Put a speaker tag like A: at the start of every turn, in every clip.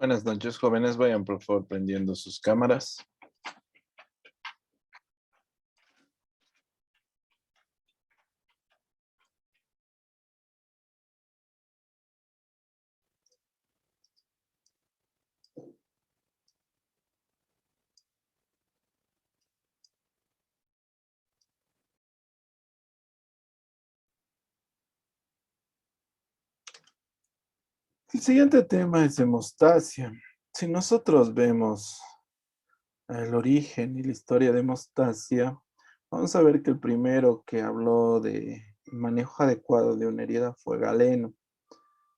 A: Buenas noches, jóvenes. Vayan, por favor, prendiendo sus cámaras. El siguiente tema es hemostasia. Si nosotros vemos el origen y la historia de hemostasia, vamos a ver que el primero que habló de manejo adecuado de una herida fue Galeno.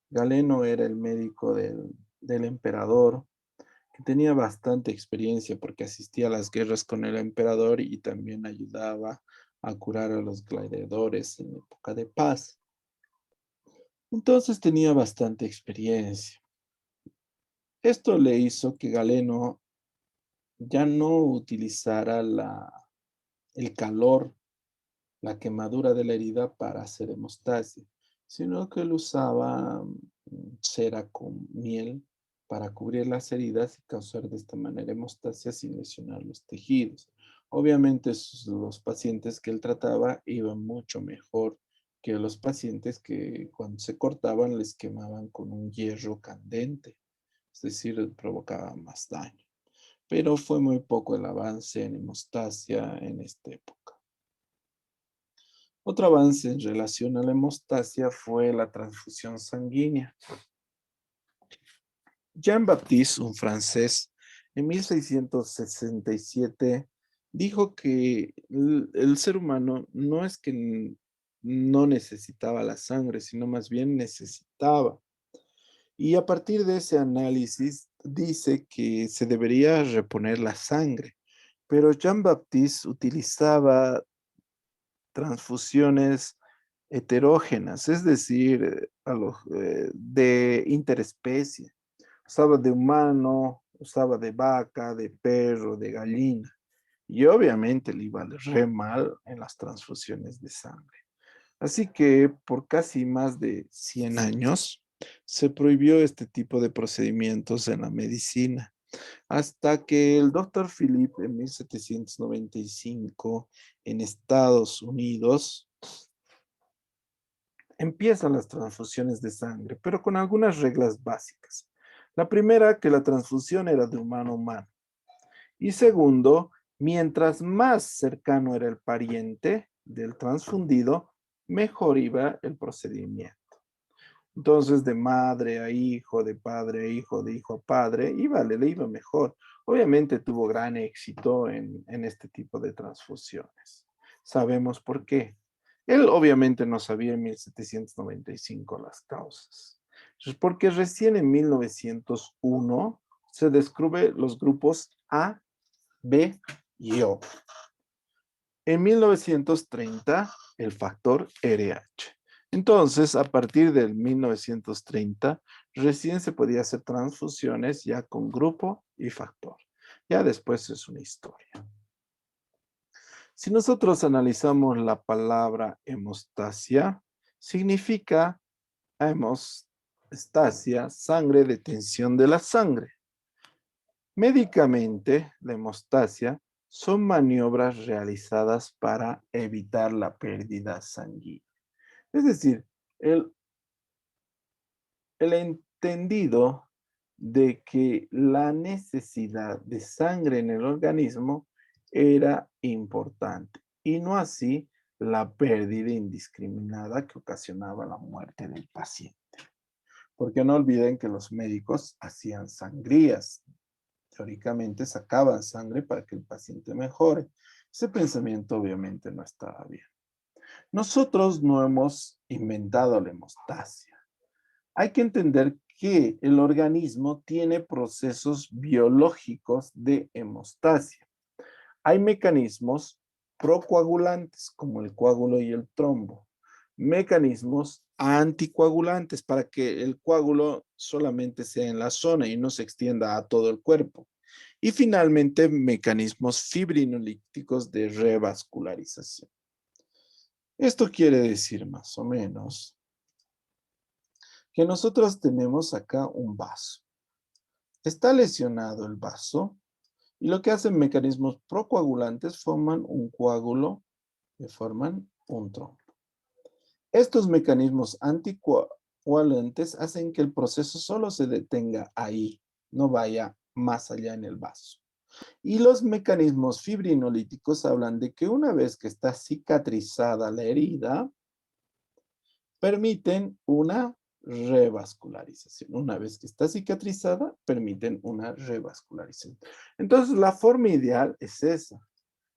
A: Galeno era el médico del emperador, que tenía bastante experiencia porque asistía a las guerras con el emperador y también ayudaba a curar a los gladiadores en época de paz. Entonces tenía bastante experiencia. Esto le hizo que Galeno ya no utilizara el calor, la quemadura de la herida para hacer hemostasia, sino que él usaba cera con miel para cubrir las heridas y causar de esta manera hemostasia sin lesionar los tejidos. Obviamente los pacientes que él trataba iban mucho mejor que los pacientes que cuando se cortaban les quemaban con un hierro candente, es decir, provocaba más daño. Pero fue muy poco el avance en hemostasia en esta época. Otro avance en relación a la hemostasia fue la transfusión sanguínea. Jean-Baptiste, un francés, en 1667 dijo que el ser humano no es que no necesitaba la sangre, sino más bien necesitaba. Y a partir de ese análisis dice que se debería reponer la sangre. Pero Jean-Baptiste utilizaba transfusiones heterógenas, es decir, de interespecie. Usaba de humano, usaba de vaca, de perro, de gallina. Y obviamente le iba re mal en las transfusiones de sangre. Así que por casi más de 100 años se prohibió este tipo de procedimientos en la medicina, hasta que el doctor Philippe en 1795 en Estados Unidos empiezan las transfusiones de sangre, pero con algunas reglas básicas. La primera, que la transfusión era de humano a humano. Y segundo, mientras más cercano era el pariente del transfundido, mejor iba el procedimiento. Entonces, de madre a hijo, de padre a hijo, de hijo a padre, le iba mejor. Obviamente tuvo gran éxito en este tipo de transfusiones. Sabemos por qué. Él obviamente no sabía en 1795 las causas. Porque recién en 1901 se descubre los grupos A, B y O. En 1930, el factor RH. Entonces, a partir del 1930, recién se podía hacer transfusiones ya con grupo y factor. Ya después es una historia. Si nosotros analizamos la palabra hemostasia, significa hemostasia, sangre, detención de la sangre. Médicamente, la hemostasia son maniobras realizadas para evitar la pérdida sanguínea. Es decir, el, el entendido de que la necesidad de sangre en el organismo era importante y no así la pérdida indiscriminada que ocasionaba la muerte del paciente. Porque no olviden que los médicos hacían sangrías, teóricamente sacaban sangre para que el paciente mejore. Ese pensamiento obviamente no estaba bien. Nosotros no hemos inventado la hemostasia. Hay que entender que el organismo tiene procesos biológicos de hemostasia. Hay mecanismos procoagulantes como el coágulo y el trombo. Mecanismos anticoagulantes para que el coágulo solamente sea en la zona y no se extienda a todo el cuerpo. Y finalmente, mecanismos fibrinolíticos de revascularización. Esto quiere decir más o menos que nosotros tenemos acá un vaso. Está lesionado el vaso y lo que hacen mecanismos procoagulantes forman un coágulo que forman un trombo. Estos mecanismos anticoagulantes hacen que el proceso solo se detenga ahí, no vaya más allá en el vaso. Y los mecanismos fibrinolíticos hablan de que una vez que está cicatrizada la herida, permiten una revascularización. Una vez que está cicatrizada, permiten una revascularización. Entonces, la forma ideal es esa,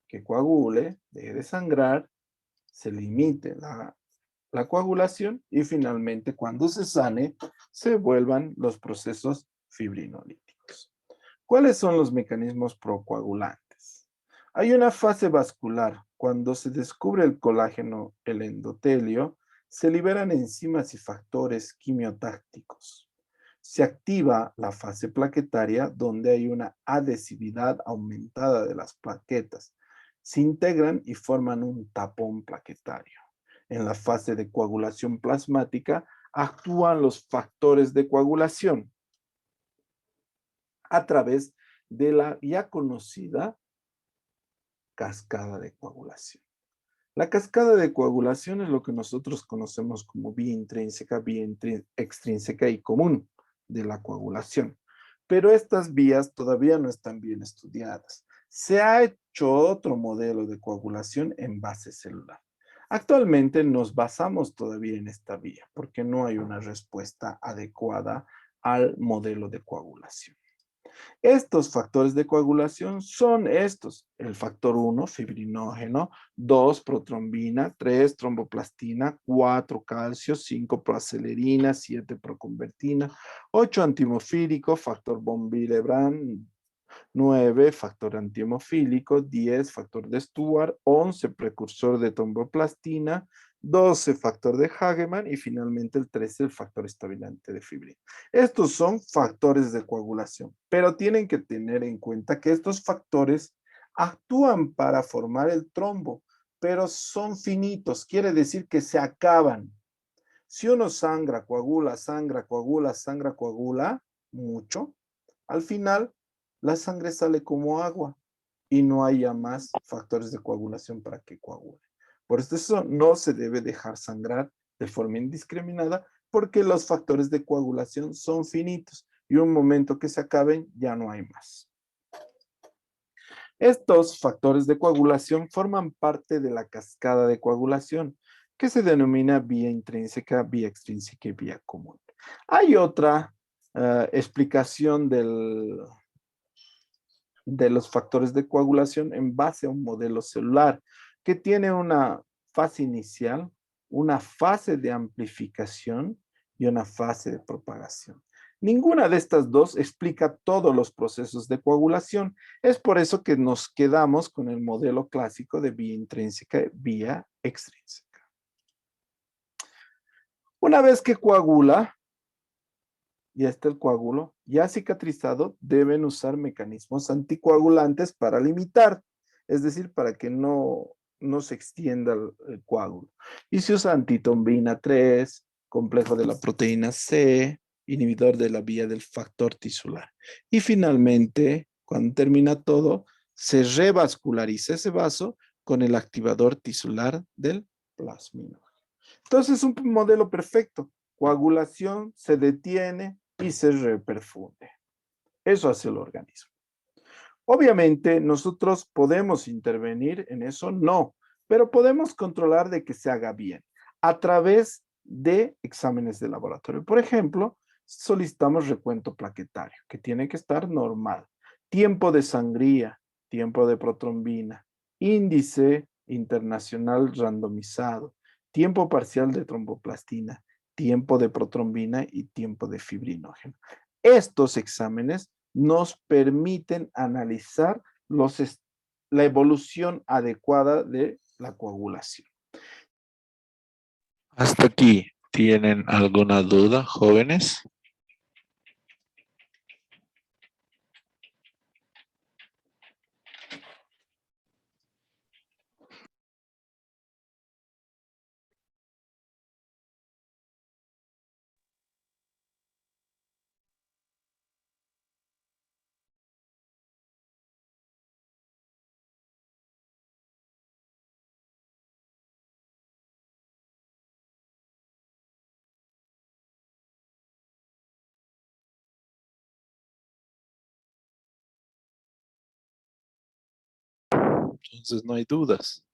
A: que coagule, deje de sangrar, se limite la coagulación y finalmente, cuando se sane, se vuelvan los procesos fibrinolíticos. ¿Cuáles son los mecanismos procoagulantes? Hay una fase vascular. Cuando se descubre el colágeno, el endotelio, se liberan enzimas y factores quimiotácticos. Se activa la fase plaquetaria, donde hay una adhesividad aumentada de las plaquetas. Se integran y forman un tapón plaquetario. En la fase de coagulación plasmática, actúan los factores de coagulación a través de la ya conocida cascada de coagulación. La cascada de coagulación es lo que nosotros conocemos como vía intrínseca, vía extrínseca y común de la coagulación. Pero estas vías todavía no están bien estudiadas. Se ha hecho otro modelo de coagulación en base celular. Actualmente nos basamos todavía en esta vía porque no hay una respuesta adecuada al modelo de coagulación. Estos factores de coagulación son estos: el factor 1, fibrinógeno; 2, protrombina; 3, tromboplastina; 4, calcio; 5, proacelerina; 7, proconvertina; 8, antihemofílico, factor von Willebrand; 9, factor antihemofílico; 10, factor de Stuart; 11, precursor de tromboplastina; 12, factor de Hagemann; y finalmente el 13, el factor estabilante de fibrina. Estos son factores de coagulación, pero tienen que tener en cuenta que estos factores actúan para formar el trombo, pero son finitos, quiere decir que se acaban. Si uno sangra, coagula, sangra, coagula, sangra, coagula mucho, al final la sangre sale como agua y no haya más factores de coagulación para que coagule. Por eso no se debe dejar sangrar de forma indiscriminada, porque los factores de coagulación son finitos y un momento que se acaben ya no hay más. Estos factores de coagulación forman parte de la cascada de coagulación, que se denomina vía intrínseca, vía extrínseca y vía común. Hay otra explicación de los factores de coagulación en base a un modelo celular que tiene una fase inicial, una fase de amplificación y una fase de propagación. Ninguna de estas dos explica todos los procesos de coagulación. Es por eso que nos quedamos con el modelo clásico de vía intrínseca y vía extrínseca. Una vez que coagula, ya está el coágulo, ya cicatrizado, deben usar mecanismos anticoagulantes para limitar, es decir, para que no se extienda el coágulo. Y se usa antitombina 3, complejo de la proteína C, inhibidor de la vía del factor tisular. Y finalmente, cuando termina todo, se revasculariza ese vaso con el activador tisular del plasmino. Entonces es un modelo perfecto. Coagulación, se detiene y se reperfunde. Eso hace el organismo. Obviamente, nosotros podemos intervenir en eso, no, pero podemos controlar de que se haga bien a través de exámenes de laboratorio. Por ejemplo, solicitamos recuento plaquetario, que tiene que estar normal. Tiempo de sangría, tiempo de protrombina, índice internacional randomizado, tiempo parcial de tromboplastina, tiempo de protrombina y tiempo de fibrinógeno. Estos exámenes nos permiten analizar la evolución adecuada de la coagulación.
B: Hasta aquí, ¿tienen alguna duda, jóvenes? Entonces no hay dudas.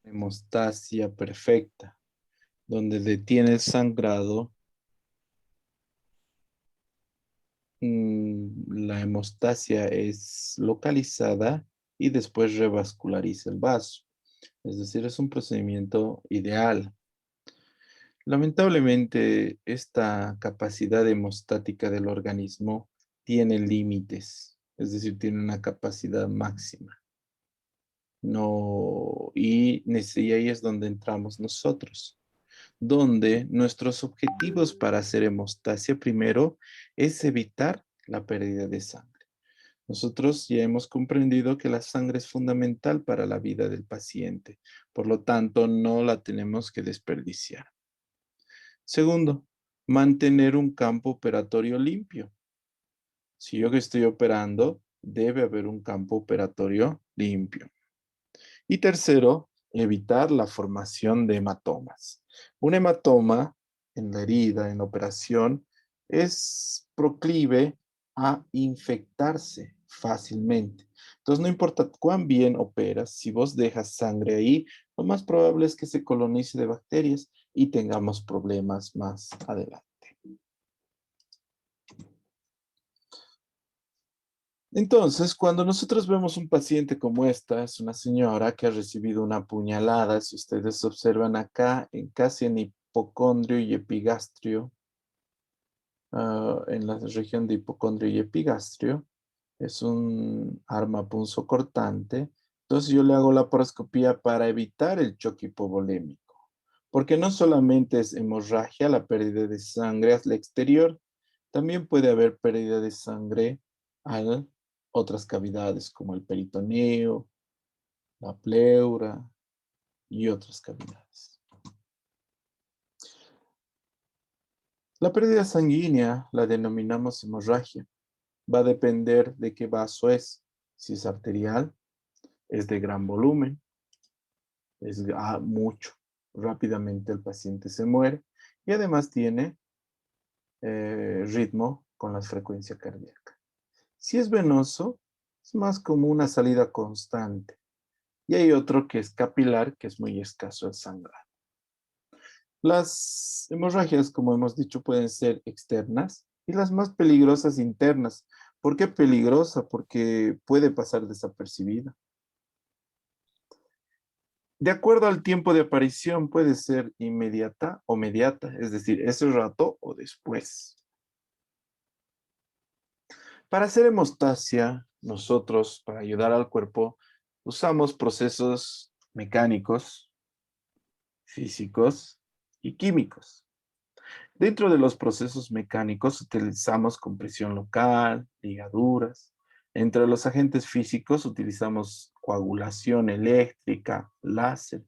A: Hemostasia perfecta, donde detiene el sangrado. La hemostasia es localizada y después revasculariza el vaso. Es decir, es un procedimiento ideal. Lamentablemente, esta capacidad hemostática del organismo tiene límites, es decir, tiene una capacidad máxima. No, y ahí es donde entramos nosotros, donde nuestros objetivos para hacer hemostasia primero es evitar la pérdida de sangre. Nosotros ya hemos comprendido que la sangre es fundamental para la vida del paciente, por lo tanto no la tenemos que desperdiciar. Segundo, mantener un campo operatorio limpio. Si yo que estoy operando, debe haber un campo operatorio limpio. Y tercero, evitar la formación de hematomas. Un hematoma en la herida, en la operación, es proclive a infectarse fácilmente. Entonces, no importa cuán bien operas, si vos dejas sangre ahí, lo más probable es que se colonice de bacterias y tengamos problemas más adelante. Entonces, cuando nosotros vemos un paciente como esta, es una señora que ha recibido una puñalada, si ustedes observan acá, casi en hipocondrio y epigastrio, en la región de hipocondrio y epigastrio, es un arma punzocortante. Entonces yo le hago la laparoscopía para evitar el choque hipovolémico, porque no solamente es hemorragia, la pérdida de sangre al exterior, también puede haber pérdida de sangre a otras cavidades como el peritoneo, la pleura y otras cavidades. La pérdida sanguínea la denominamos hemorragia. Va a depender de qué vaso es. Si es arterial, es de gran volumen, es mucho. Rápidamente el paciente se muere y además tiene ritmo con la frecuencia cardíaca. Si es venoso, es más como una salida constante. Y hay otro que es capilar, que es muy escaso el sangrado. Las hemorragias, como hemos dicho, pueden ser externas y las más peligrosas internas. ¿Por qué peligrosa? Porque puede pasar desapercibida. De acuerdo al tiempo de aparición, puede ser inmediata o mediata, es decir, ese rato o después. Para hacer hemostasia, nosotros, para ayudar al cuerpo, usamos procesos mecánicos, físicos y químicos. Dentro de los procesos mecánicos utilizamos compresión local, ligaduras. Entre los agentes físicos utilizamos coagulación eléctrica, láser.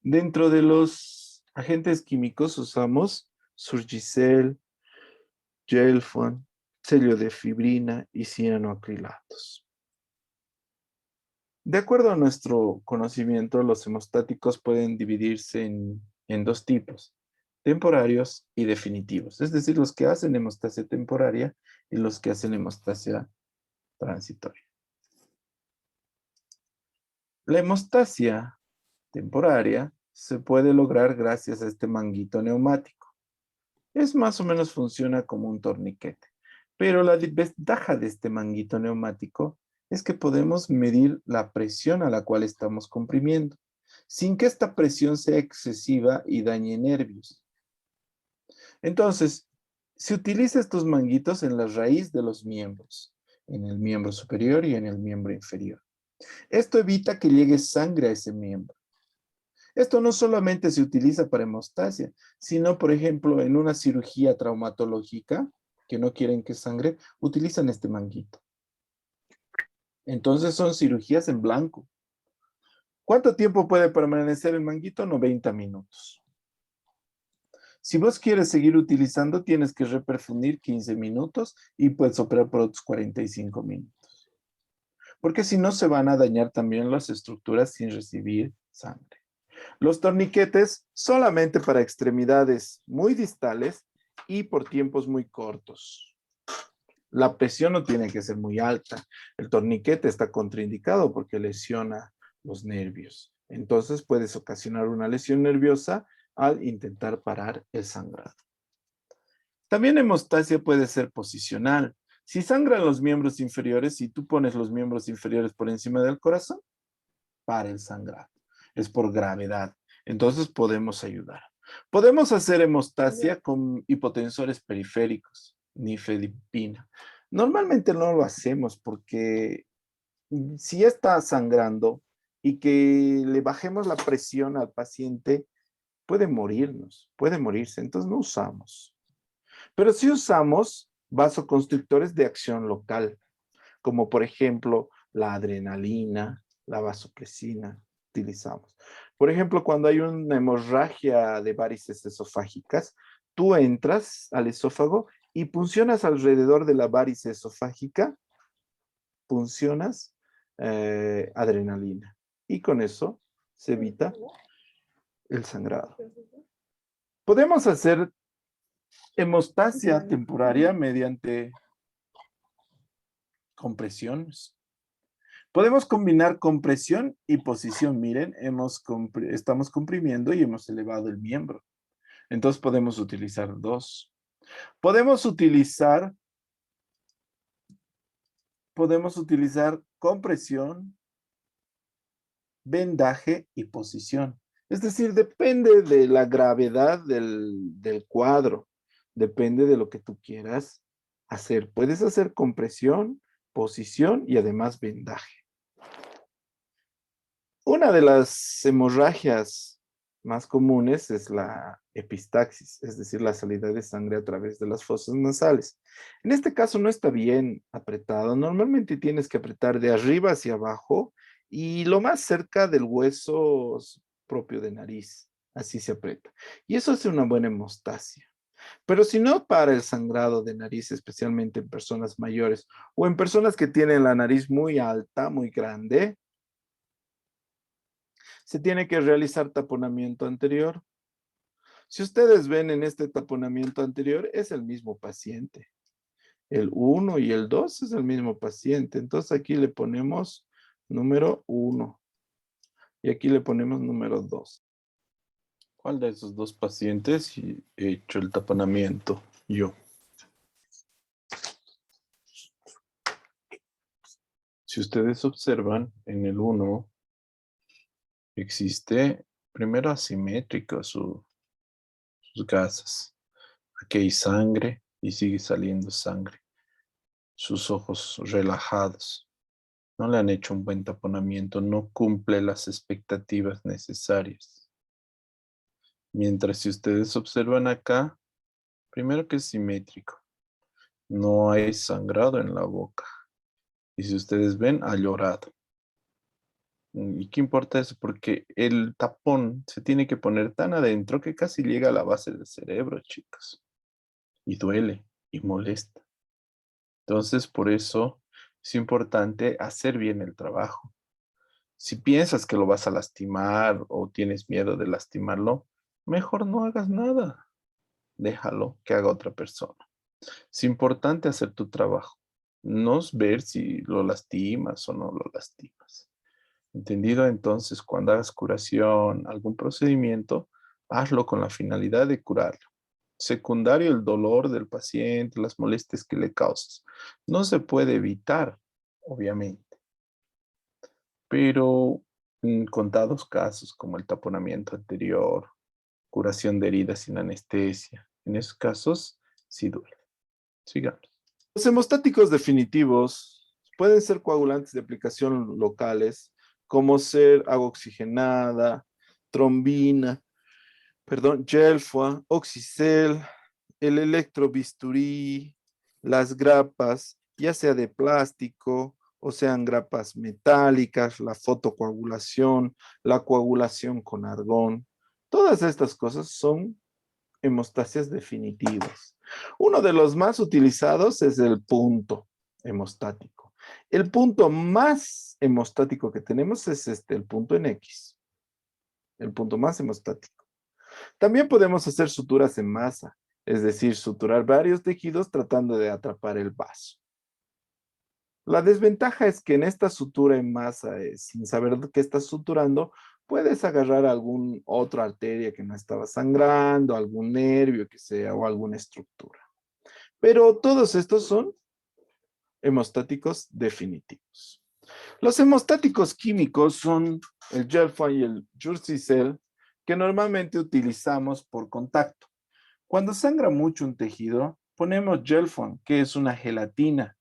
A: Dentro de los agentes químicos usamos Surgicel, Gelfon, celiodefibrina y cianoacrilatos. De acuerdo a nuestro conocimiento, los hemostáticos pueden dividirse en dos tipos, temporarios y definitivos, es decir, los que hacen hemostasia temporaria y los que hacen hemostasia transitoria. La hemostasia temporaria se puede lograr gracias a este manguito neumático. Es más o menos funciona como un torniquete, pero la desventaja de este manguito neumático es que podemos medir la presión a la cual estamos comprimiendo, sin que esta presión sea excesiva y dañe nervios. Entonces, se utiliza estos manguitos en la raíz de los miembros, en el miembro superior y en el miembro inferior. Esto evita que llegue sangre a ese miembro. Esto no solamente se utiliza para hemostasia, sino, por ejemplo, en una cirugía traumatológica, que no quieren que sangre, utilizan este manguito. Entonces son cirugías en blanco. ¿Cuánto tiempo puede permanecer el manguito? 90 minutos. Si vos quieres seguir utilizando, tienes que reperfundir 15 minutos y puedes operar por otros 45 minutos. Porque si no, se van a dañar también las estructuras sin recibir sangre. Los torniquetes solamente para extremidades muy distales y por tiempos muy cortos. La presión no tiene que ser muy alta. El torniquete está contraindicado porque lesiona los nervios. Entonces puedes ocasionar una lesión nerviosa al intentar parar el sangrado. También hemostasia puede ser posicional. Si sangran los miembros inferiores y tú pones los miembros inferiores por encima del corazón, para el sangrado. Es por gravedad. Entonces podemos ayudar. Podemos hacer hemostasia con hipotensores periféricos, nifedipina. Normalmente no lo hacemos porque si ya está sangrando y que le bajemos la presión al paciente, puede morirse. Entonces no usamos. Pero sí usamos vasoconstrictores de acción local, como por ejemplo la adrenalina, la vasopresina, utilizamos. Por ejemplo, cuando hay una hemorragia de varices esofágicas, tú entras al esófago y puncionas alrededor de la varice esofágica, puncionas adrenalina. Y con eso se evita el sangrado. Podemos hacer hemostasia temporaria mediante compresiones. Podemos combinar compresión y posición. Miren, estamos comprimiendo y hemos elevado el miembro. Entonces podemos utilizar dos. Podemos utilizar compresión, vendaje y posición. Es decir, depende de la gravedad del cuadro. Depende de lo que tú quieras hacer. Puedes hacer compresión, posición y además vendaje. Una de las hemorragias más comunes es la epistaxis, es decir, la salida de sangre a través de las fosas nasales. En este caso no está bien apretado. Normalmente tienes que apretar de arriba hacia abajo y lo más cerca del hueso propio de nariz. Así se aprieta. Y eso hace una buena hemostasia. Pero si no para el sangrado de nariz, especialmente en personas mayores o en personas que tienen la nariz muy alta, muy grande, se tiene que realizar taponamiento anterior. Si ustedes ven en este taponamiento anterior, es el mismo paciente. El 1 y el 2 es el mismo paciente. Entonces aquí le ponemos número 1 y aquí le ponemos número 2.
B: ¿Cuál de esos dos pacientes he hecho el taponamiento? Yo. Si ustedes observan, en el 1 existe primero asimétrico sus gasas. Aquí hay sangre y sigue saliendo sangre. Sus ojos relajados. No le han hecho un buen taponamiento, no cumple las expectativas necesarias. Mientras si ustedes observan acá, primero que es simétrico. No hay sangrado en la boca. Y si ustedes ven, ha llorado. ¿Y qué importa eso? Porque el tapón se tiene que poner tan adentro que casi llega a la base del cerebro, chicos. Y duele y molesta. Entonces, por eso es importante hacer bien el trabajo. Si piensas que lo vas a lastimar o tienes miedo de lastimarlo, mejor no hagas nada. Déjalo que haga otra persona. Es importante hacer tu trabajo, no es ver si lo lastimas o no lo lastimas. ¿Entendido? Entonces, cuando hagas curación, algún procedimiento, hazlo con la finalidad de curarlo. Secundario, el dolor del paciente, las molestias que le causas. No se puede evitar, obviamente, pero en contados casos como el taponamiento anterior, curación de heridas sin anestesia, en esos casos sí duele. Sigamos.
A: Los hemostáticos definitivos pueden ser coagulantes de aplicación locales, como ser agua oxigenada, trombina, Gelfua, Oxicel, el electrobisturí, las grapas, ya sea de plástico o sean grapas metálicas, la fotocoagulación, la coagulación con argón. Todas estas cosas son hemostasias definitivas. Uno de los más utilizados es el punto hemostático. El punto más hemostático que tenemos es el punto en X. El punto más hemostático. También podemos hacer suturas en masa, es decir, suturar varios tejidos tratando de atrapar el vaso. La desventaja es que en esta sutura en masa, sin saber qué estás suturando, puedes agarrar algún otra arteria que no estaba sangrando, algún nervio que sea o alguna estructura. Pero todos estos son hemostáticos definitivos. Los hemostáticos químicos son el Gelfand y el Jursycel, que normalmente utilizamos por contacto. Cuando sangra mucho un tejido, ponemos Gelfand, que es una gelatina,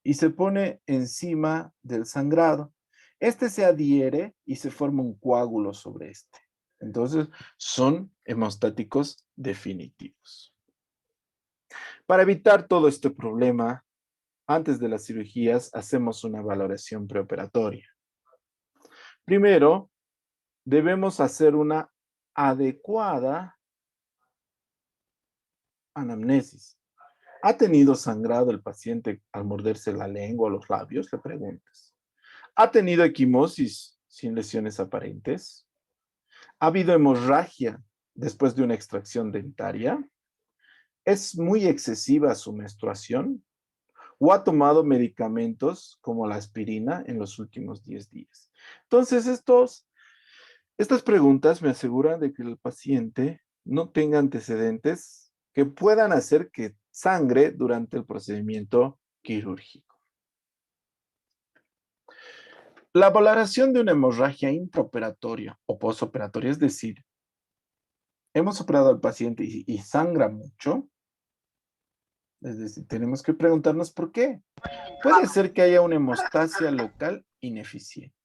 A: y se pone encima del sangrado. Este se adhiere y se forma un coágulo sobre este. Entonces, son hemostáticos definitivos. Para evitar todo este problema, antes de las cirugías hacemos una valoración preoperatoria. Primero, debemos hacer una adecuada anamnesis. ¿Ha tenido sangrado el paciente al morderse la lengua o los labios? Le preguntas. ¿Ha tenido equimosis sin lesiones aparentes? ¿Ha habido hemorragia después de una extracción dentaria? ¿Es muy excesiva su menstruación? ¿O ha tomado medicamentos como la aspirina en los últimos 10 días? Entonces, estas preguntas me aseguran de que el paciente no tenga antecedentes que puedan hacer que sangre durante el procedimiento quirúrgico. La valoración de una hemorragia intraoperatoria o postoperatoria, es decir, hemos operado al paciente y sangra mucho, es decir, tenemos que preguntarnos por qué. Puede ser que haya una hemostasia local ineficiente.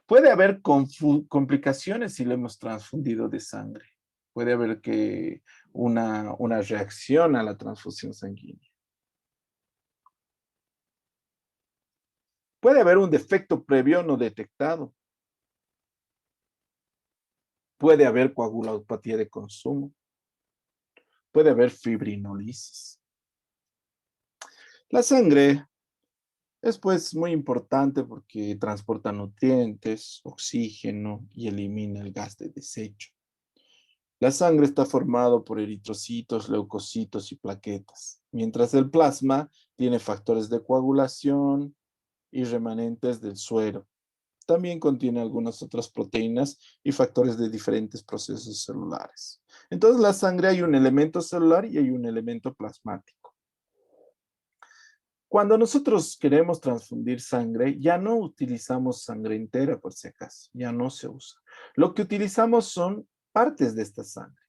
A: Puede haber complicaciones si le hemos transfundido de sangre. Puede haber que una reacción a la transfusión sanguínea. Puede haber un defecto previo no detectado. Puede haber coagulopatía de consumo. Puede haber fibrinolisis. La sangre es pues muy importante porque transporta nutrientes, oxígeno y elimina el gas de desecho. La sangre está formado por eritrocitos, leucocitos y plaquetas, mientras el plasma tiene factores de coagulación y remanentes del suero. También contiene algunas otras proteínas y factores de diferentes procesos celulares. Entonces, en la sangre hay un elemento celular y hay un elemento plasmático. Cuando nosotros queremos transfundir sangre, ya no utilizamos sangre entera, por si acaso, ya no se usa. Lo que utilizamos son partes de esta sangre.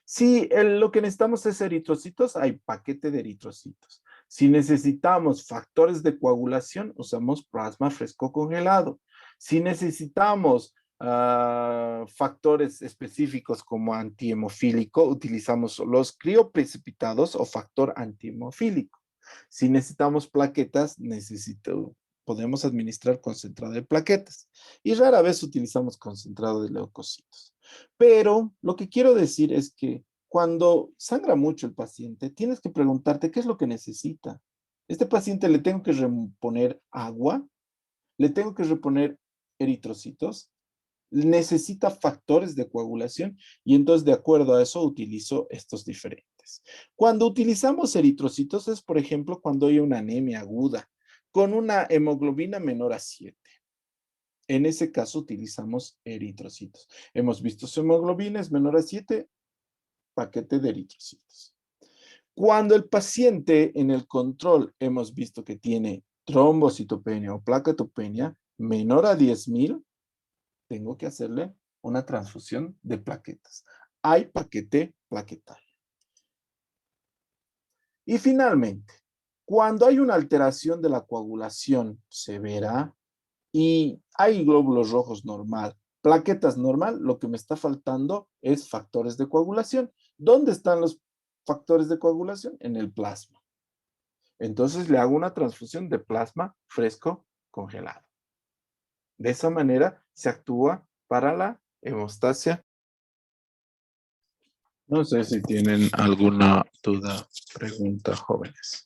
A: Si lo que necesitamos es eritrocitos, hay paquete de eritrocitos. Si necesitamos factores de coagulación, usamos plasma fresco congelado. Si necesitamos factores específicos como antihemofílico, utilizamos los crioprecipitados o factor antihemofílico. Si necesitamos plaquetas, podemos administrar concentrado de plaquetas. Y rara vez utilizamos concentrado de leucocitos. Pero lo que quiero decir es que cuando sangra mucho el paciente, tienes que preguntarte qué es lo que necesita. Este paciente le tengo que reponer agua, le tengo que reponer eritrocitos, necesita factores de coagulación y entonces de acuerdo a eso utilizo estos diferentes. Cuando utilizamos eritrocitos es, por ejemplo, cuando hay una anemia aguda con una hemoglobina menor a 7. En ese caso utilizamos eritrocitos. Hemos visto su hemoglobina es menor a 7, paquete de eritrocitos. Cuando el paciente en el control hemos visto que tiene trombocitopenia o plaquetopenia menor a 10,000, tengo que hacerle una transfusión de plaquetas. Hay paquete plaquetario. Y finalmente, cuando hay una alteración de la coagulación severa y hay glóbulos rojos normal, plaquetas normal, lo que me está faltando es factores de coagulación. ¿Dónde están los factores de coagulación? En el plasma. Entonces le hago una transfusión de plasma fresco congelado. De esa manera se actúa para la hemostasia.
B: No sé si tienen alguna duda, pregunta, jóvenes.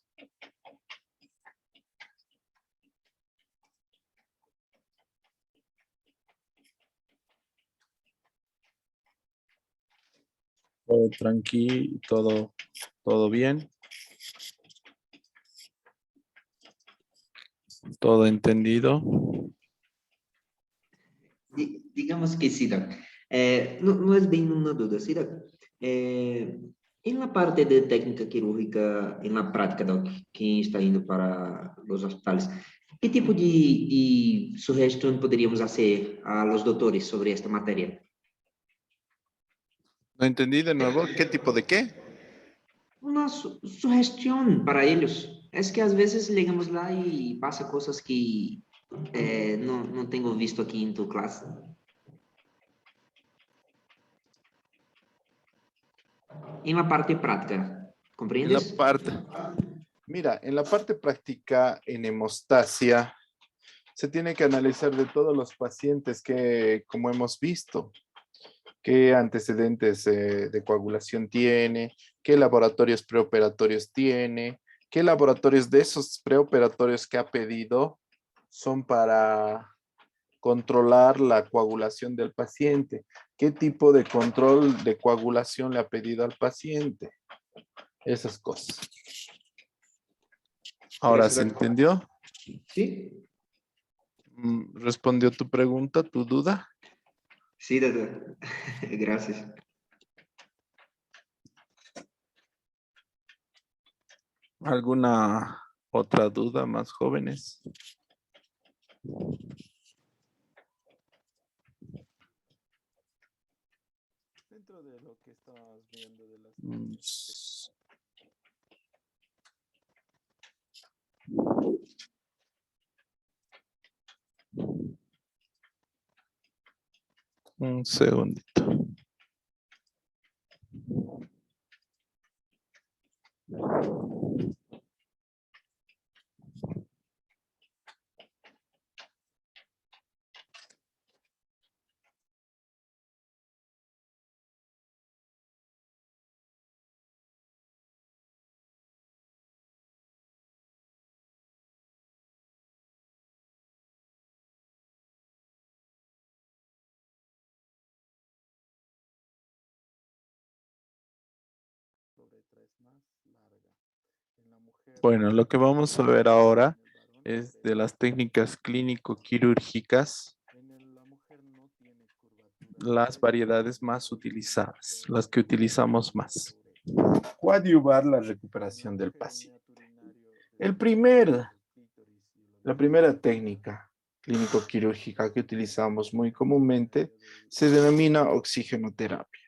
B: Todo tranquilo, todo bien. ¿Todo entendido?
C: Digamos que sí, Doc. No, no es bien una duda, sí, Doc. En la parte de técnica quirúrgica, en la práctica, Doc, quien está indo para los hospitales, ¿qué tipo de sugestión podríamos hacer a los doctores sobre esta materia?
B: No entendí de nuevo. ¿Qué tipo de qué?
C: Una sugestión para ellos. Es que a veces llegamos lá y pasa cosas que no, no tengo visto aquí en tu clase. En la parte práctica,
B: En la
C: ¿comprendes?
B: parte, mira, en la parte práctica en hemostasia se tiene que analizar de todos los pacientes que, como hemos visto, qué antecedentes de coagulación tiene, qué laboratorios preoperatorios tiene, qué laboratorios de esos preoperatorios que ha pedido son para controlar la coagulación del paciente, qué tipo de control de coagulación le ha pedido al paciente, esas cosas. Ahora,
C: Gracias,
B: ¿se
C: doctor.
B: entendió?
C: Sí,
B: ¿Respondió tu pregunta, tu duda?
C: sí, doctor. Gracias.
B: ¿Alguna otra duda más jóvenes?
A: Dentro de lo que estabas viendo de las
B: Mm, Un segundito.
A: sobre tres más larga. En la mujer
B: Bueno, lo que vamos a ver ahora
A: en el varón es
B: es de
A: breve.
B: las técnicas clínico-quirúrgicas,
A: La mujer no tiene curvatura
B: las
A: sobre
B: variedades
A: la
B: más
A: vagina
B: utilizadas, las que
A: interna
B: utilizamos más.
A: sobre
B: Coadyuvar la
A: en la
B: recuperación del
A: mujer el
B: paciente.
A: meato urinario
B: El
A: descansa
B: primer,
A: sobre el clítoris y el
B: la
A: orificio
B: primera
A: vaginal.
B: técnica clínico-quirúrgica que utilizamos muy
A: El
B: comúnmente
A: originario del
B: se denomina oxigenoterapia.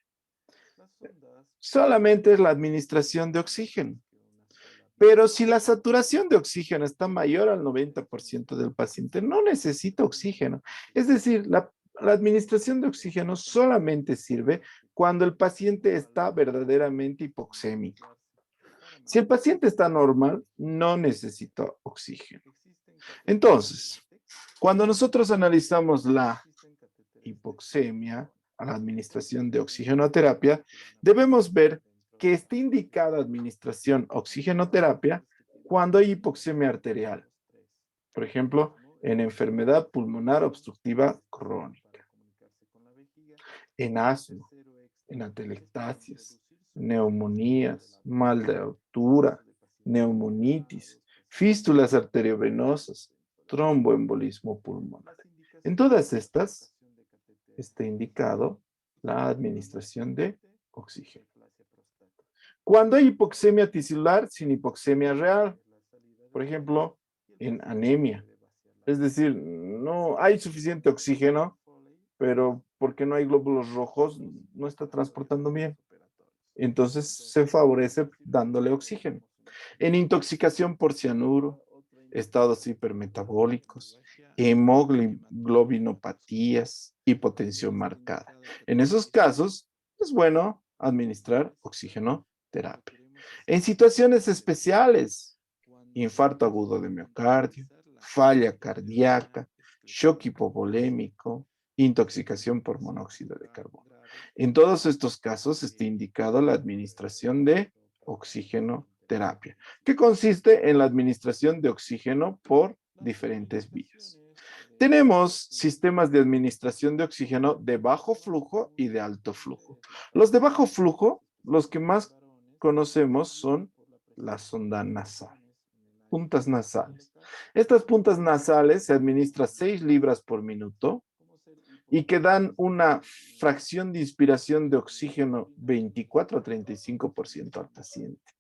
A: las sondas
B: Solamente es la
A: son
B: administración de
A: más
B: oxígeno.
A: grandes que una sola
B: Pero
A: pieza.
B: si la saturación de oxígeno está mayor al 90% del paciente, no necesita oxígeno. Es decir, la administración de oxígeno solamente sirve cuando el paciente está verdaderamente hipoxémico. Si el paciente está normal, no necesita oxígeno. Entonces, cuando nosotros analizamos la hipoxemia a la administración de oxigenoterapia, debemos ver que está indicada administración oxigenoterapia cuando hay hipoxemia arterial, por ejemplo, en enfermedad pulmonar obstructiva crónica, en asma, en atelectasias, neumonías, mal de altura, neumonitis, fístulas arteriovenosas, tromboembolismo pulmonar. En todas estas está indicado la administración de oxígeno. Cuando hay hipoxemia tisular sin hipoxemia real, por ejemplo, en anemia, es decir, no hay suficiente oxígeno, pero porque no hay glóbulos rojos, no está transportando bien. Entonces se favorece dándole oxígeno. En intoxicación por cianuro, estados hipermetabólicos, hemoglobinopatías, hipotensión marcada. En esos casos, es bueno administrar oxígeno terapia. En situaciones especiales, infarto agudo de miocardio, falla cardíaca, shock hipovolémico, intoxicación por monóxido de carbono. En todos estos casos está indicado la administración de oxígeno terapia, que consiste en la administración de oxígeno por diferentes vías. Tenemos sistemas de administración de oxígeno de bajo flujo y de alto flujo. Los de bajo flujo, los que más conocemos son la sonda nasal.
A: puntas nasales. Estas puntas nasales se administran 6 libras por minuto y que dan una fracción de inspiración de oxígeno 24 a 35% al paciente.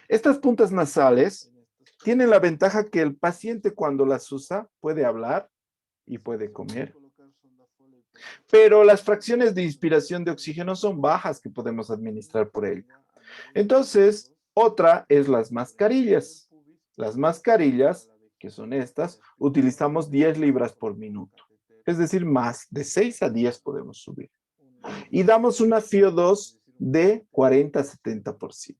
A: Estas puntas nasales tienen la ventaja que el paciente cuando las usa puede hablar y puede comer. Pero las fracciones de inspiración de oxígeno son bajas que podemos administrar por ello. Entonces, otra es las mascarillas. Las mascarillas, que son estas, utilizamos 10 libras por minuto. Es decir, más de 6 a 10 podemos subir. Y damos una FiO2 de 40 a 70%.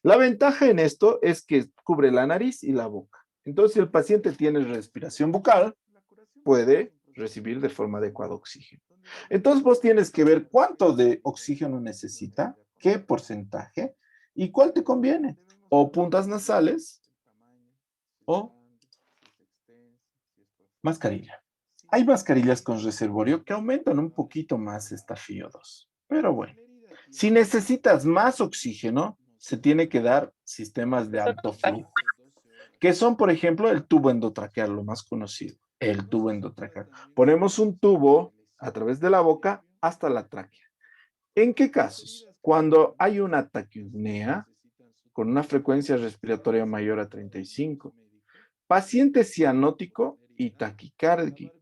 A: La ventaja en esto es que cubre la nariz y la boca. Entonces, si el paciente tiene respiración bucal, puede recibir de forma adecuada oxígeno. Entonces, vos tienes que ver cuánto de oxígeno necesita, qué porcentaje y cuál te conviene. O puntas nasales o mascarilla. Hay mascarillas con reservorio que aumentan un poquito más esta FiO2. Pero bueno, si necesitas más oxígeno, se tiene que dar sistemas de alto flujo, que son, por ejemplo, el tubo endotraqueal, lo más conocido, el tubo endotraqueal. Ponemos un tubo a través de la boca hasta la tráquea. ¿En qué casos? Cuando hay una taquipnea con una frecuencia respiratoria mayor a 35, paciente cianótico y taquicárdico.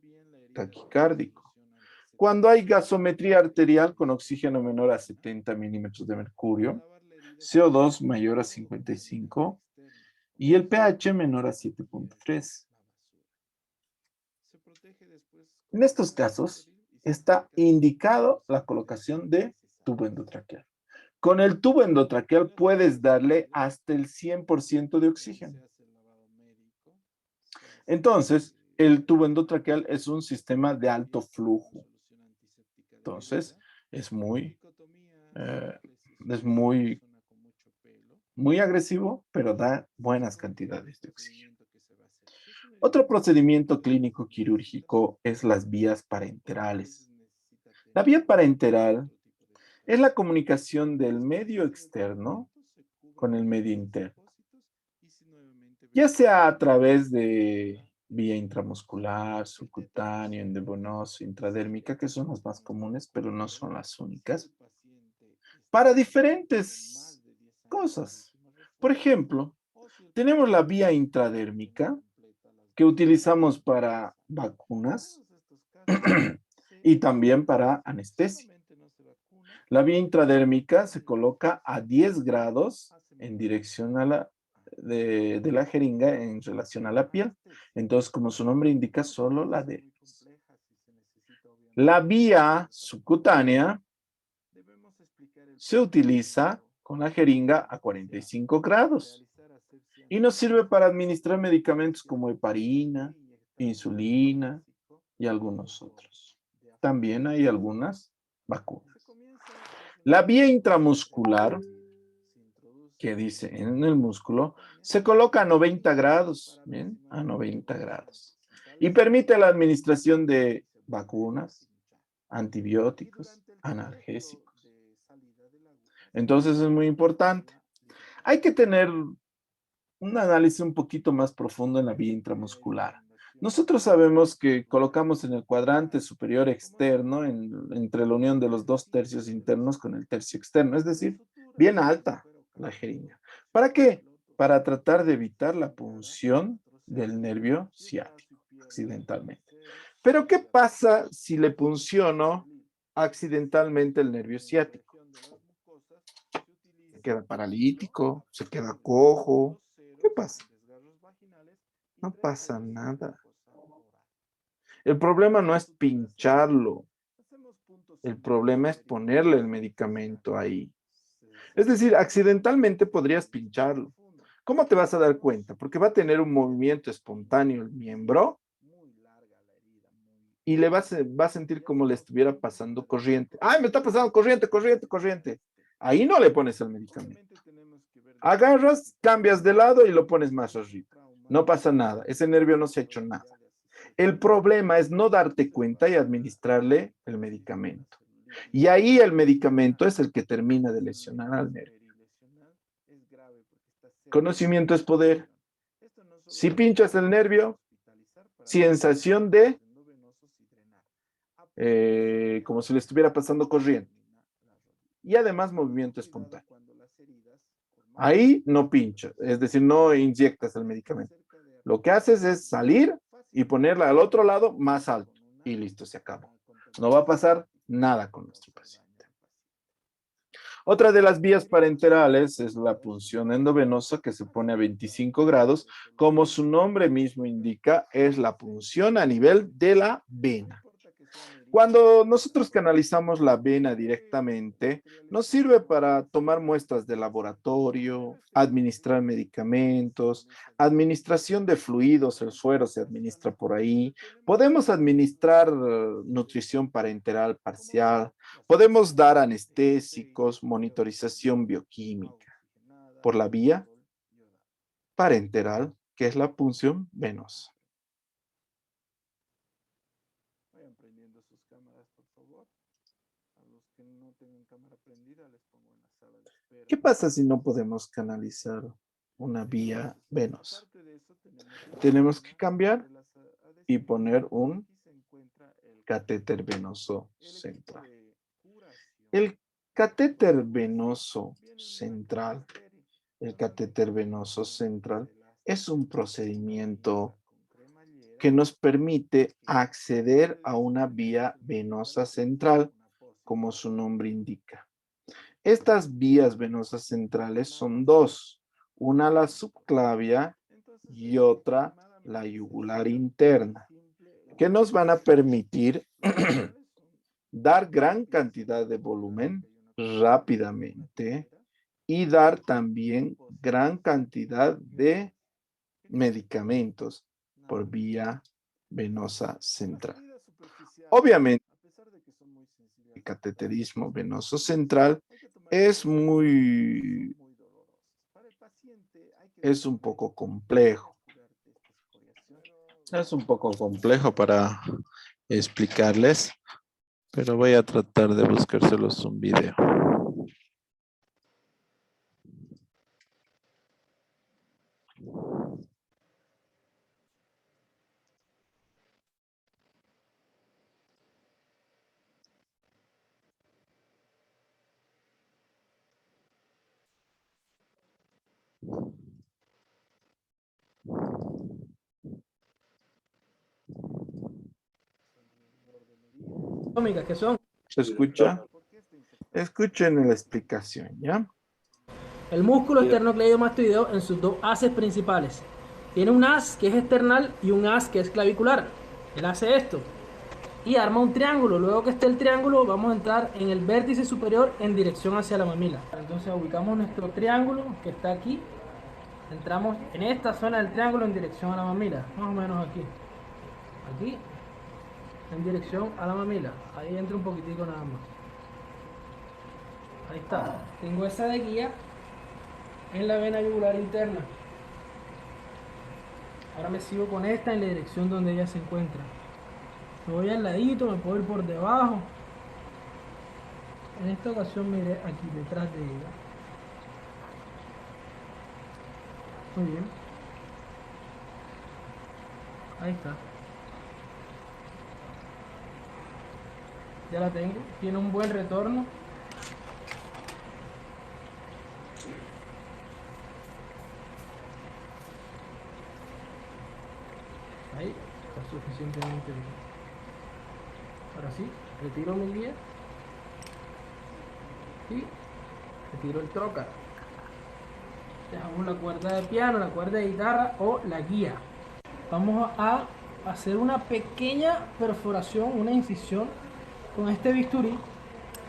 A: Cuando hay gasometría arterial con oxígeno menor a 70 milímetros de mercurio, CO2 mayor a 55 y el pH menor a 7.3. En estos casos, está indicado la colocación de tubo endotraqueal. Con el tubo endotraqueal puedes darle hasta el 100% de oxígeno. Entonces, el tubo endotraqueal es un sistema de alto flujo. Entonces, es muy agresivo, pero da buenas cantidades de oxígeno. Otro procedimiento clínico quirúrgico es las vías parenterales. La vía parenteral es la comunicación del medio externo con el medio interno, ya sea a través de vía intramuscular, subcutáneo, endovenoso, intradérmica, que son las más comunes, pero no son las únicas, para diferentes cosas. Por ejemplo, tenemos la vía intradérmica que utilizamos para vacunas y también para anestesia. La vía intradérmica se coloca a 10 grados en dirección a de la jeringa en relación a la piel. Entonces, como su nombre indica, solo la dermis. La vía subcutánea se utiliza con la jeringa a 45 grados y nos sirve para administrar medicamentos como heparina, insulina y algunos otros. También hay algunas vacunas. La vía intramuscular, que dice en el músculo, se coloca a 90 grados, ¿bien? A 90 grados. Y permite la administración de vacunas, antibióticos, analgésicos. Entonces es muy importante. Hay que tener un análisis un poquito más profundo en la vía intramuscular. Nosotros sabemos que colocamos en el cuadrante superior externo, entre la unión de los 2 tercios internos con el tercio externo, es decir, bien alta la jeringa. ¿Para qué? Para tratar de evitar la punción del nervio ciático accidentalmente. Pero ¿qué pasa si le punciono accidentalmente el nervio ciático? Se queda paralítico, se queda cojo. ¿Qué pasa? No pasa nada. El problema no es pincharlo. El problema es ponerle el medicamento ahí. Es decir, accidentalmente podrías pincharlo. ¿Cómo te vas a dar cuenta? Porque va a tener un movimiento espontáneo el miembro y va a sentir como le estuviera pasando corriente. ¡Ay, me está pasando corriente, corriente, corriente! Ahí no le pones el medicamento. Agarras, cambias de lado y lo pones más arriba. No pasa nada. Ese nervio no se ha hecho nada. El problema es no darte cuenta y administrarle el medicamento. Y ahí el medicamento es el que termina de lesionar al nervio. Conocimiento es poder. Si pinchas el nervio, sensación de como si le estuviera pasando corriente. Y además movimiento espontáneo. Ahí no pinchas, es decir, no inyectas el medicamento. Lo que haces es salir y ponerla al otro lado más alto. Y listo, se acabó. No va a pasar nada con nuestro paciente. Otra de las vías parenterales es la punción endovenosa, que se pone a 25 grados. Como su nombre mismo indica, es la punción a nivel de la vena. Cuando nosotros canalizamos la vena directamente, nos sirve para tomar muestras de laboratorio, administrar medicamentos, administración de fluidos, el suero se administra por ahí. Podemos administrar nutrición parenteral parcial, podemos dar anestésicos, monitorización bioquímica por la vía parenteral, que es la punción venosa. Vayan prendiendo sus cámaras, por favor. A los que no tengan cámara prendida, les pongo en la sala de espera. ¿Qué pasa si no podemos canalizar una vía venosa? Tenemos que cambiar y poner un catéter venoso central. El catéter venoso central, es un procedimiento que nos permite acceder a una vía venosa central, como su nombre indica. Estas vías venosas centrales son dos, una la subclavia y otra la yugular interna, que nos van a permitir dar gran cantidad de volumen rápidamente y dar también gran cantidad de medicamentos por vía venosa central. Obviamente, el cateterismo venoso central es un poco complejo.
B: Es un poco complejo para explicarles, pero voy a tratar de buscárselos un video.
D: Que son
A: ¿Se escucha? Escuchen la explicación, ¿ya?
D: el músculo esternocleidomastoideo en sus dos haces principales. Tiene un haz que es external y un haz que es clavicular. Él hace esto y arma un triángulo. Luego que esté el triángulo, vamos a entrar en el vértice superior en dirección hacia la mamila. Entonces ubicamos nuestro triángulo que está aquí. Entramos en esta zona del triángulo en dirección a la mamila, más o menos aquí. Aquí, en dirección a la mamila. Ahí entra un poquitico nada más. Ahí está. Tengo esa de guía en la vena yugular interna. Ahora me sigo con esta en la dirección donde ella se encuentra. Me voy al ladito, me puedo ir por debajo. En esta ocasión me iré aquí detrás de ella. Muy bien. Ahí está. Ya la tengo. Tiene un buen retorno. Ahí está suficientemente bien. Ahora sí, retiro mi guía y retiro el trocar. Dejamos la cuerda de piano, la cuerda de guitarra o la guía. Vamos a hacer una pequeña perforación, una incisión con este bisturí,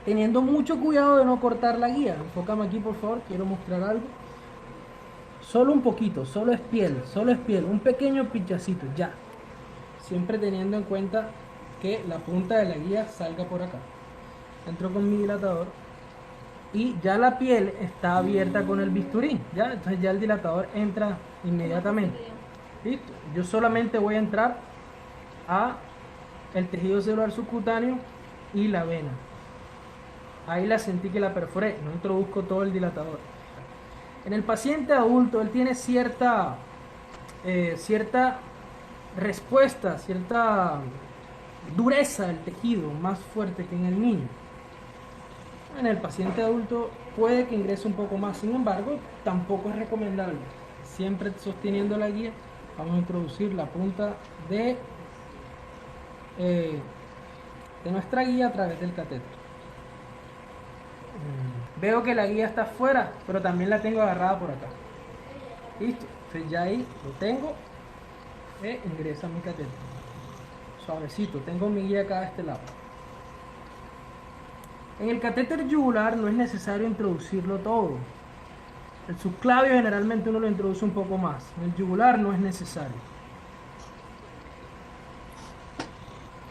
D: teniendo mucho cuidado de no cortar la guía. Enfócame aquí, por favor, quiero mostrar algo. Solo un poquito, solo es piel, un pequeño pinchacito, ya. Siempre teniendo en cuenta que la punta de la guía salga por acá. Entro con mi dilatador y ya la piel está abierta con el bisturí, ya, entonces ya el dilatador entra inmediatamente. Listo. Yo solamente voy a entrar a el tejido celular subcutáneo y la vena. Ahí la sentí que la perforé, no introduzco todo el dilatador. En el paciente adulto, él tiene cierta cierta respuesta, cierta dureza del tejido más fuerte que en el niño. En el paciente adulto puede que ingrese un poco más, sin embargo, tampoco es recomendable. Siempre sosteniendo la guía, vamos a introducir la punta de nuestra guía a través del catéter. Veo que la guía está afuera, pero también la tengo agarrada por acá. Listo, entonces ya ahí lo tengo e ingresa mi catéter. Suavecito, tengo mi guía acá de este lado. En el catéter yugular no es necesario introducirlo todo. El subclavio generalmente uno lo introduce un poco más. En el yugular no es necesario.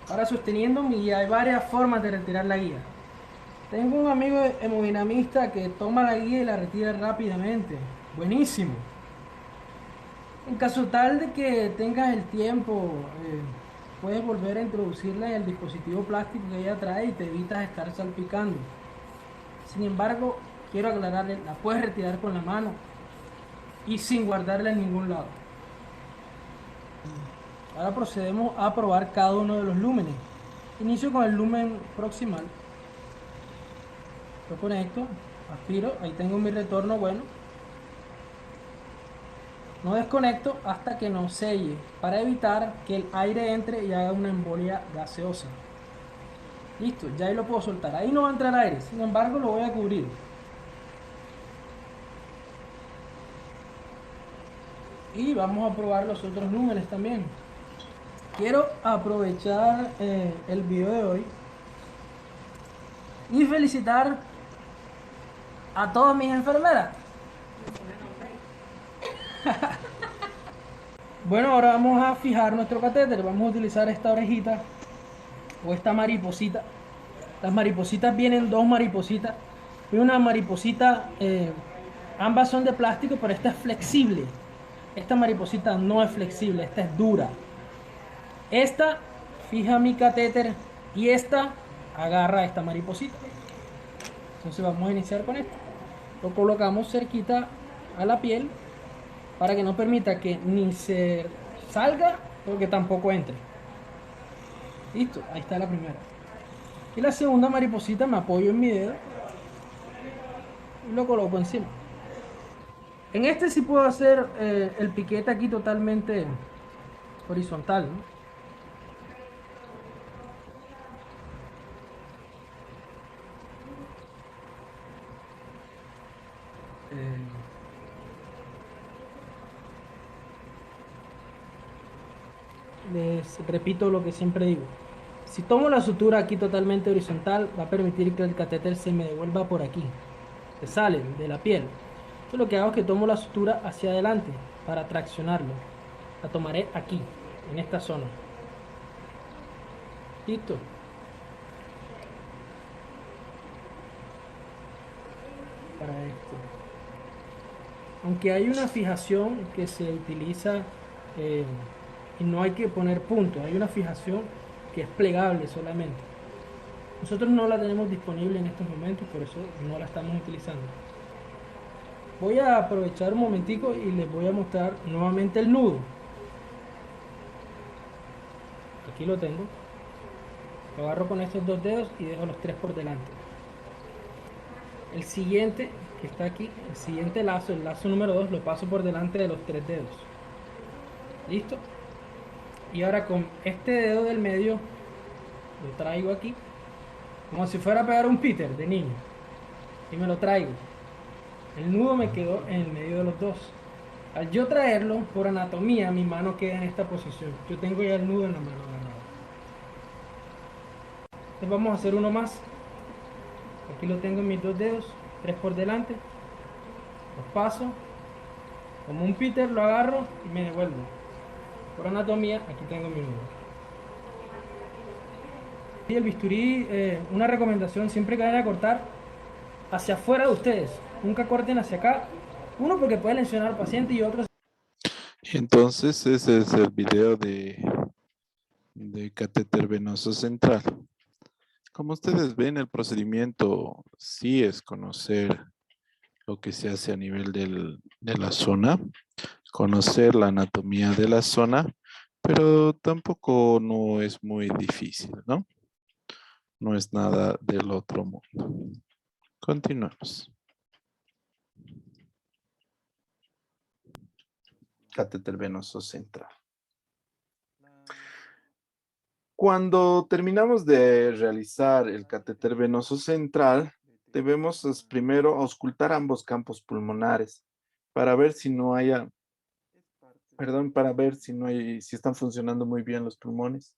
D: Ahora, sosteniendo mi guía, hay varias formas de retirar la guía. Tengo un amigo hemodinamista que toma la guía y la retira rápidamente. Buenísimo. En caso tal de que tengas el tiempo, puedes volver a introducirla en el dispositivo plástico que ella trae y te evitas estar salpicando. Sin embargo, quiero aclararle, la puedes retirar con la mano y sin guardarla en ningún lado. Ahora procedemos a probar cada uno de los lúmenes. Inicio con el lumen proximal. Lo conecto, aspiro, ahí tengo mi retorno bueno. No desconecto hasta que no selle, para evitar que el aire entre y haga una embolia gaseosa. Listo, ya ahí lo puedo soltar. Ahí no va a entrar aire, sin embargo lo voy a cubrir. Y vamos a probar los otros lúmenes también. Quiero aprovechar el video de hoy y felicitar a todas mis enfermeras. Bueno, ahora vamos a fijar nuestro catéter. Vamos a utilizar esta orejita o esta mariposita. Las maripositas vienen dos maripositas y una mariposita, ambas son de plástico, pero esta es flexible. Esta mariposita no es flexible, esta es dura. Esta fija mi catéter y esta agarra esta mariposita. Entonces vamos a iniciar con esto. Lo colocamos cerquita a la piel para que no permita que ni se salga o que tampoco entre. Listo, ahí está la primera. Y la segunda mariposita me apoyo en mi dedo y lo coloco encima. En este sí puedo hacer el piquete aquí totalmente horizontal, ¿no? Les repito lo que siempre digo. Si tomo la sutura aquí totalmente horizontal, va a permitir que el catéter se me devuelva por aquí, que sale de la piel. Entonces lo que hago es que tomo la sutura hacia adelante para traccionarlo. La tomaré aquí, en esta zona. Listo. Para esto. Aunque hay una fijación que se utiliza y no hay que poner puntos, hay una fijación que es plegable solamente. Nosotros no la tenemos disponible en estos momentos, por eso no la estamos utilizando. Voy a aprovechar un momentico y les voy a mostrar nuevamente el nudo. Aquí lo tengo. Lo agarro con estos dos dedos y dejo los tres por delante. El siguiente que está aquí, el siguiente lazo, el lazo número 2, lo paso por delante de los tres dedos. ¿Listo? Y ahora con este dedo del medio lo traigo aquí, como si fuera a pegar un Peter de niño. Y me lo traigo. El nudo me quedó en el medio de los dos. Al yo traerlo, por anatomía, mi mano queda en esta posición. Yo tengo ya el nudo en la mano agarrado. Entonces vamos a hacer uno más. Aquí lo tengo en mis dos dedos, tres por delante. Los paso. Como un Peter lo agarro y me devuelvo. Por anatomía, aquí tengo mi nudo. Y el bisturí, una recomendación, siempre que vayan a cortar, hacia afuera de ustedes. Nunca corten hacia acá. Uno, porque puede lesionar al paciente, y otro...
B: Y entonces ese es el video de catéter venoso central. Como ustedes ven, el procedimiento sí es conocer lo que se hace a nivel de la zona. conocer la anatomía de la zona, pero tampoco no es muy difícil, ¿no? No es nada del otro mundo. Continuamos.
A: Catéter venoso central. Cuando terminamos de realizar el catéter venoso central, debemos primero auscultar ambos campos pulmonares para ver si no haya, para ver si no hay, si están funcionando muy bien los pulmones.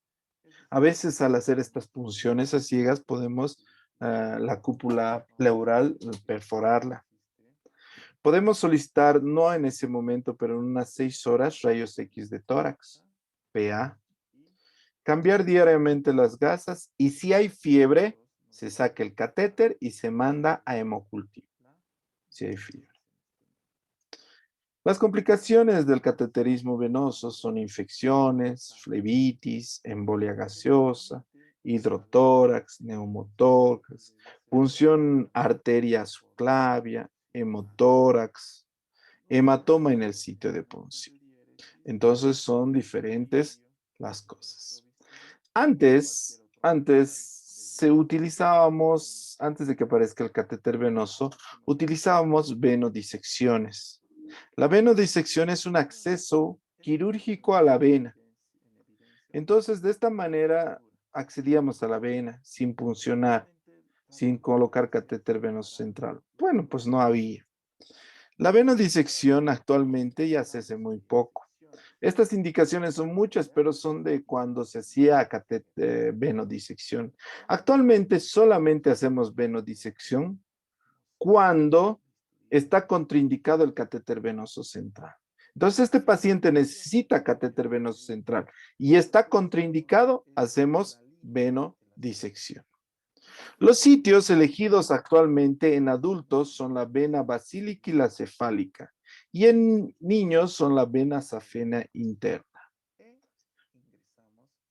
A: A veces al hacer estas punciones a ciegas podemos la cúpula pleural perforarla. Podemos solicitar, no en ese momento, pero en unas 6 horas, rayos X de tórax, PA. Cambiar diariamente las gasas y si hay fiebre, se saca el catéter y se manda a hemocultivo. Si hay fiebre. Las complicaciones del cateterismo venoso son infecciones, flebitis, embolia gaseosa, hidrotórax, neumotórax, punción arteria subclavia, hemotórax, hematoma en el sitio de punción. Entonces son diferentes las cosas. Antes se utilizábamos, antes de que aparezca el catéter venoso, utilizábamos venodisecciones. La venodisección es un acceso quirúrgico a la vena. Entonces, de esta manera accedíamos a la vena sin puncionar, sin colocar catéter venoso central. Bueno, pues no había. La venodisección actualmente ya se hace muy poco. Estas indicaciones son muchas, pero son de cuando se hacía venodisección. Actualmente solamente hacemos venodisección cuando está contraindicado el catéter venoso central. Entonces, este paciente necesita catéter venoso central y está contraindicado, hacemos venodisección. Los sitios elegidos actualmente en adultos son la vena basílica y la cefálica, y en niños son la vena safena interna.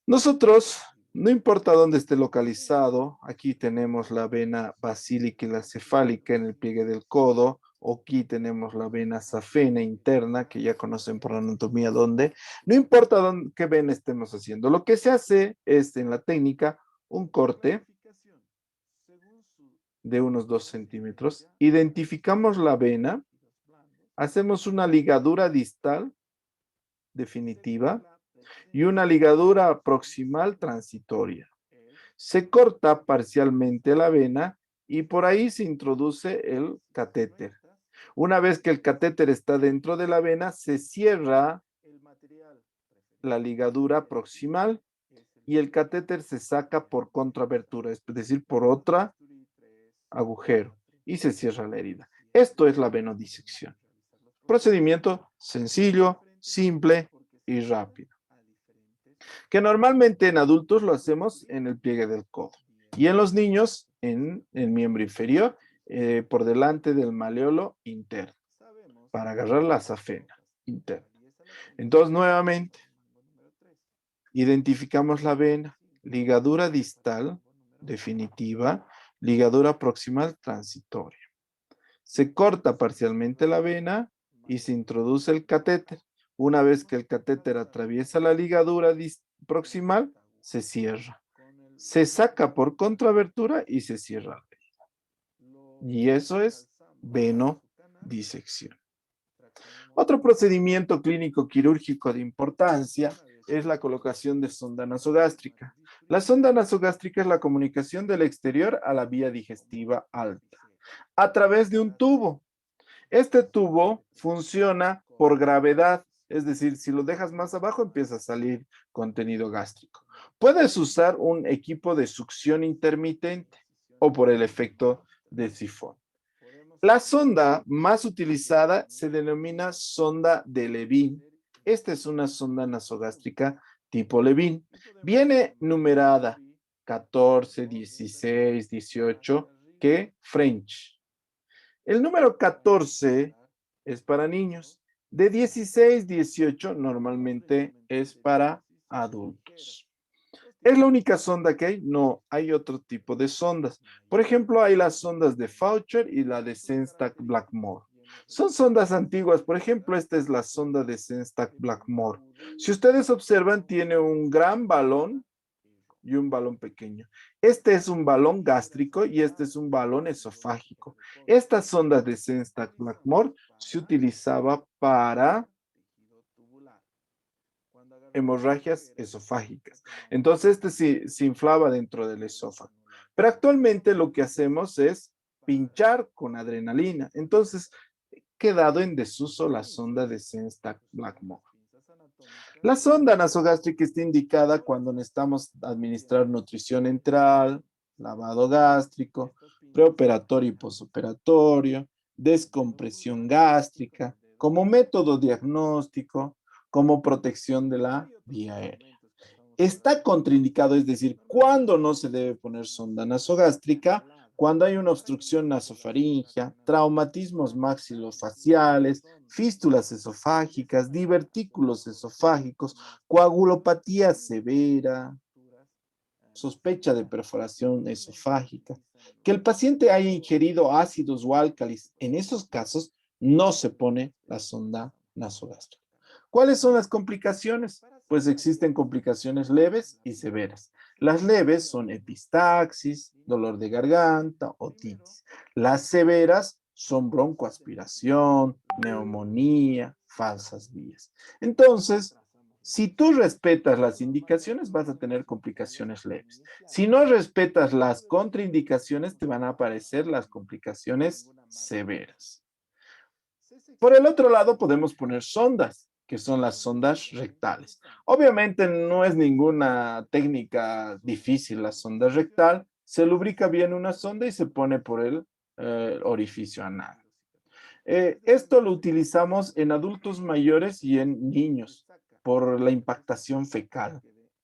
A: Nosotros, no importa dónde esté localizado, aquí tenemos la vena basílica y la cefálica en el pliegue del codo, o aquí tenemos la vena safena interna, que ya conocen por la anatomía dónde. No importa qué vena estemos haciendo, lo que se hace es en la técnica un corte de unos 2 centímetros, identificamos la vena, hacemos una ligadura distal definitiva y una ligadura proximal transitoria. Se corta parcialmente la vena y por ahí se introduce el catéter. Una vez que el catéter está dentro de la vena, se cierra la ligadura proximal y el catéter se saca por contraabertura, es decir, por otra agujero, y se cierra la herida. Esto es la venodisección. Procedimiento sencillo, simple y rápido. Que normalmente en adultos lo hacemos en el pliegue del codo y en los niños en el miembro inferior, por delante del maleolo interno, para agarrar la safena interna. Entonces, nuevamente, identificamos la vena, ligadura distal definitiva, ligadura proximal transitoria. Se corta parcialmente la vena y se introduce el catéter. Una vez que el catéter atraviesa la ligadura proximal, se cierra. Se saca por contraabertura y se cierra. Y eso es venodisección. Otro procedimiento clínico quirúrgico de importancia es la colocación de sonda nasogástrica. La sonda nasogástrica es la comunicación del exterior a la vía digestiva alta a través de un tubo. Este tubo funciona por gravedad, es decir, si lo dejas más abajo empieza a salir contenido gástrico. Puedes usar un equipo de succión intermitente o por el efecto de sifón. La sonda más utilizada se denomina sonda de Levin. Esta es una sonda nasogástrica tipo Levin. Viene numerada 14, 16, 18, que French. El número 14 es para niños. De 16, 18 normalmente es para adultos. ¿Es la única sonda que hay? No, hay otro tipo de sondas. Por ejemplo, hay las sondas de Faucher y la de Sengstack Blackmore. Son sondas antiguas. Por ejemplo, esta es la sonda de Sengstack-Blackmore. Si ustedes observan, tiene un gran balón y un balón pequeño. Este es un balón gástrico y este es un balón esofágico. Esta sonda de Sengstack-Blackmore se utilizaba para hemorragias esofágicas. Entonces, este se inflaba dentro del esófago. Pero actualmente lo que hacemos es pinchar con adrenalina. Entonces, quedado en desuso la sonda de Sengstack-Blackmore. La sonda nasogástrica está indicada cuando necesitamos administrar nutrición enteral, lavado gástrico, preoperatorio y posoperatorio, descompresión gástrica, como método diagnóstico, como protección de la vía aérea. Está contraindicado, es decir, cuando no se debe poner sonda nasogástrica, cuando hay una obstrucción nasofaringea, traumatismos maxilofaciales, fístulas esofágicas, divertículos esofágicos, coagulopatía severa, sospecha de perforación esofágica, que el paciente haya ingerido ácidos o álcalis. En esos casos no se pone la sonda nasogástrica. ¿Cuáles son las complicaciones? Pues existen complicaciones leves y severas. Las leves son epistaxis, dolor de garganta, otitis. Las severas son broncoaspiración, neumonía, falsas vías. Entonces, si tú respetas las indicaciones, vas a tener complicaciones leves. Si no respetas las contraindicaciones, te van a aparecer las complicaciones severas. Por el otro lado, podemos poner sondas, que son las sondas rectales. Obviamente no es ninguna técnica difícil la sonda rectal. Se lubrica bien una sonda y se pone por el orificio anal. Esto lo utilizamos en adultos mayores y en niños por la impactación fecal.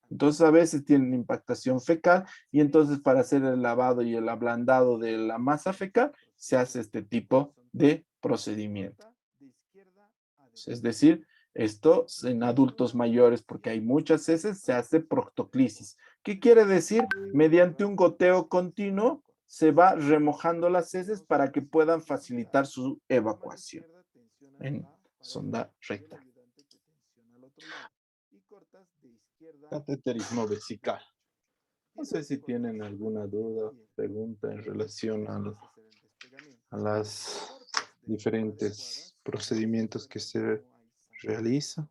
A: Entonces a veces tienen impactación fecal y entonces para hacer el lavado y el ablandado de la masa fecal se hace este tipo de procedimiento. Es decir, esto en adultos mayores, porque hay muchas heces, se hace proctoclisis. ¿Qué quiere decir? Mediante un goteo continuo se va remojando las heces para que puedan facilitar su evacuación en sonda rectal. Cateterismo vesical. No sé si tienen alguna duda, pregunta en relación a los diferentes procedimientos que se realizan.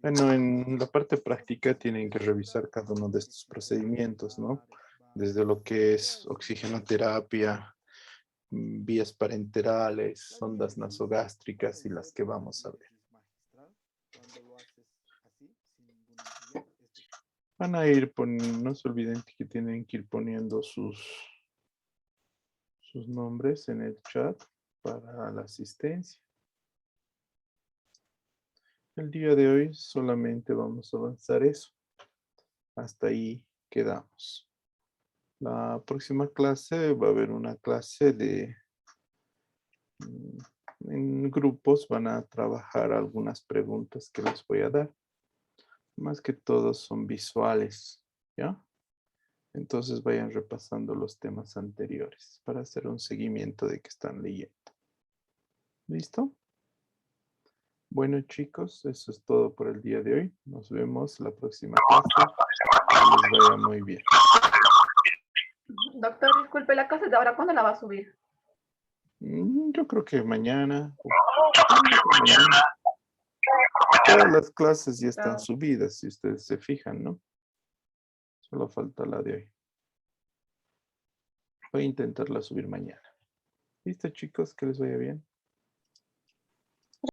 A: Bueno, en la parte práctica tienen que revisar cada uno de estos procedimientos, ¿no? Desde lo que es oxigenoterapia, vías parenterales, sondas nasogástricas y las que vamos a ver. Van a ir poniendo, no se olviden que tienen que ir poniendo sus nombres en el chat para la asistencia. El día de hoy solamente vamos a avanzar eso. Hasta ahí quedamos. La próxima clase va a haber una clase de... En grupos van a trabajar algunas preguntas que les voy a dar. Más que todo son visuales, ¿ya? Entonces vayan repasando los temas anteriores para hacer un seguimiento de que están leyendo. ¿Listo? Bueno, chicos, eso es todo por el día de hoy. Nos vemos la próxima clase. Que les vaya muy bien.
E: Doctor, disculpe, ¿la clase de ahora cuándo la va a subir?
A: Yo creo que mañana. Todas las clases ya están subidas, si ustedes se fijan, ¿no? Solo falta la de hoy. Voy a intentarla subir mañana. ¿Listo, chicos? Que les vaya bien.